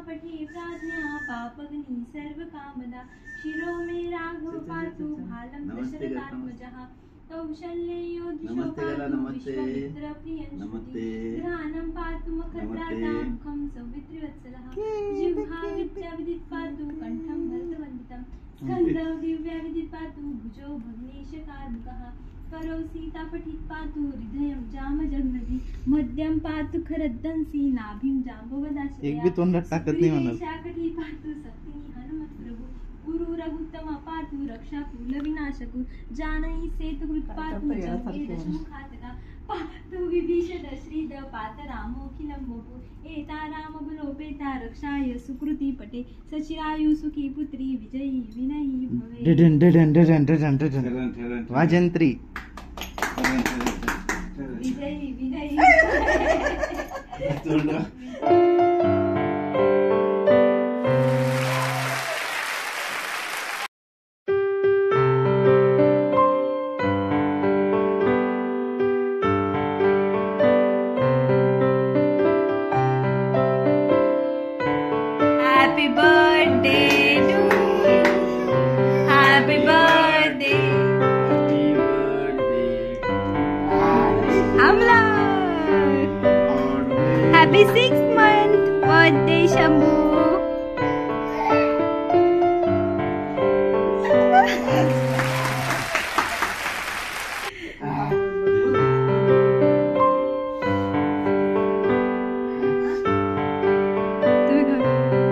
पठे प्राज्ञा पापग्नि सर्व कामदा शिरो मे राघव पातु भालं दशरथात्मजः कौशल्यो दिशो पातु विश्वामित्र प्रियंश्रुति घ्राणं पातु मखद्राता मुखं सौमित्रिवत्सलः जिह्वा विद्या विदित पातु कंठं भरतवन्दितं स्कन्धौ दिव्या विदित पातु भुजो भग्नेशकार्मुकः करो सीता पठित पातु हृदयं जामजग्नदी मध्यम पातु खरद्दंसी नाभिं जाम्बवदाश्रया एक भी तोंडात टाकत नाही म्हणत शाकटी पातु सक्तिनी हनुमत प्रभु गुरु रघुत्तम पातु रक्षा कुल विनाशकु जानई सेतु कृत पातु जंगेदशमुखातका पातु विभीषण श्रीद पात रामोखिलं वपु एता राम बलोपेता रक्षाय सुकृती पटे सचिरायु सुखी पुत्री विजयी विनयी भवे वाजंत्री विजयी विनयी Happy birthday to you. Happy birthday. Amla. Happy 6th month birthday Shambhu.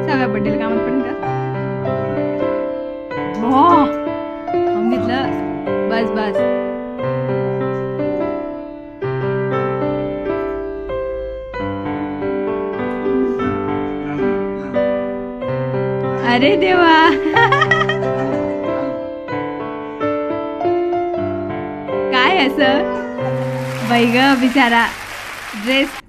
सगळ्या बड्डेला कामात पण का खाऊन घेतलं बस बस अरे देवा काय असं बाई ग बिचारा ड्रेस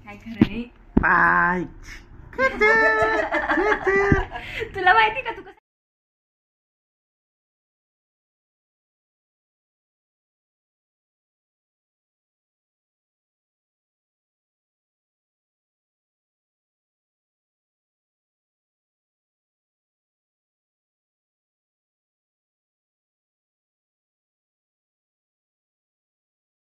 काय खरं नाही बाय तुला माहिती का तू